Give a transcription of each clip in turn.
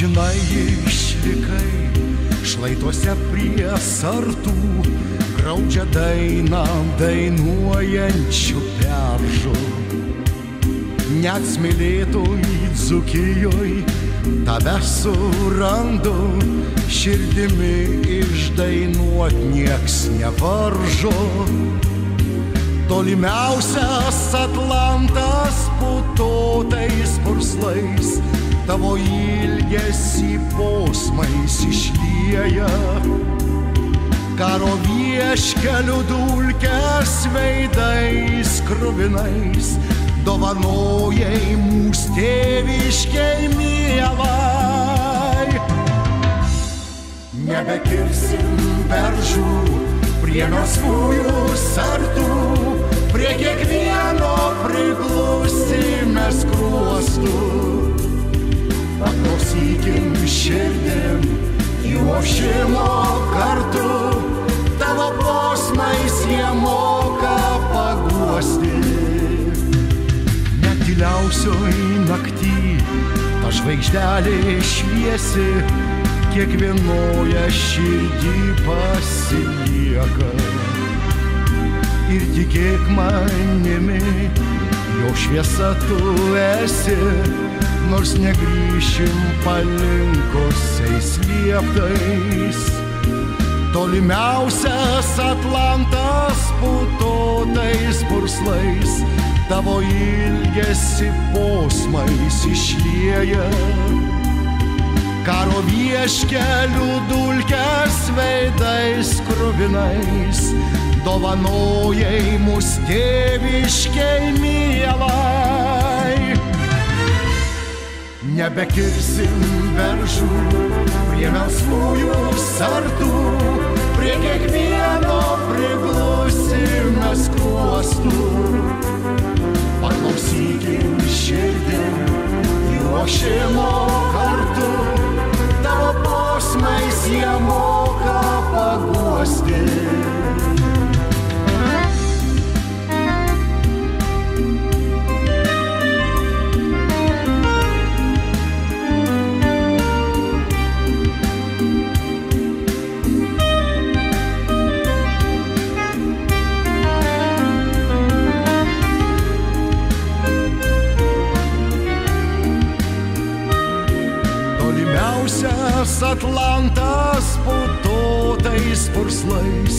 Amžinai išlikai šlaituose prie sartų, graudžią dainą dainuojančių beržų. Net smėlėtoj Dzūkijoj tave surandu, širdimi išdainuot nieks nevaržo. Tolimiausias Atlantas putotais purslais tavo ilgesį posmais išlieja. Karo vieškelių dulkes veidais kruvinais dovanojai mūs tėviškei mielai. Nebekirsim beržų prie melsvųjų sartų, prie kiekvieno priglusime skruostų. Paklausykim širdim jų ošimo kartu, tavo posmais jie moka paguosti. Net tyliausioj nakty ta žvaigždelė šviesi, kiekvienoje širdį pasilieka. Ir tikėk manimi, jo šviesa tu esi, nors negrįšim palinkusiais lieptais. Tolimiausias Atlantas putotais purslais tavo ilgesį posmais išlieja. Karo vieškelių dulkes veidais kruvinais dovanojai mūs tėviškei mielai. Nebekirsim beržų prie melsvųjų sartų, prie kiekvieno priglusime skruostų. Paklausykim širdim jų ošimo kartu, tavo posmais jie moka paguosti. Atlantas putotais purslais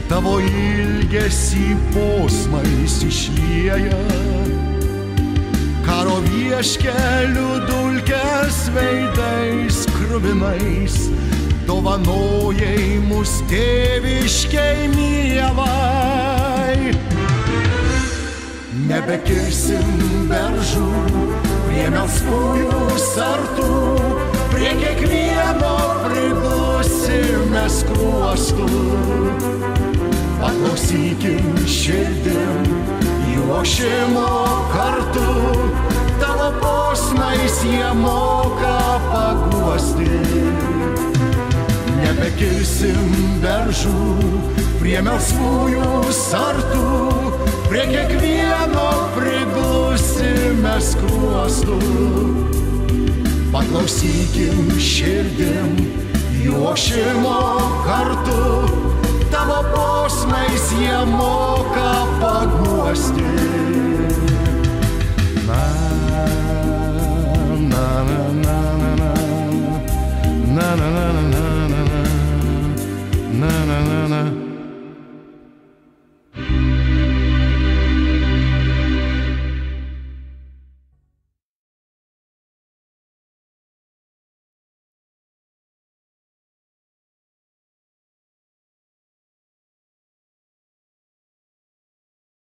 tavo ilgesį posmais išlieja. Karo vieškelių dulkes veidais kruvinais dovanojai mūs tėviškei mielai. Nebekirsim beržų prie melsvųjų sartų, prie kiekvieno priglusime skruostų. Paklausykim širdim jų ošimo kartu, tavo posmais jie moka paguosti. Nebekirsim beržų prie melsvųjų sartų, prie kiekvieno priglusime skruostų. Paklausykim širdim jų ošimo kartu, tavo posmais jie moka paguosti.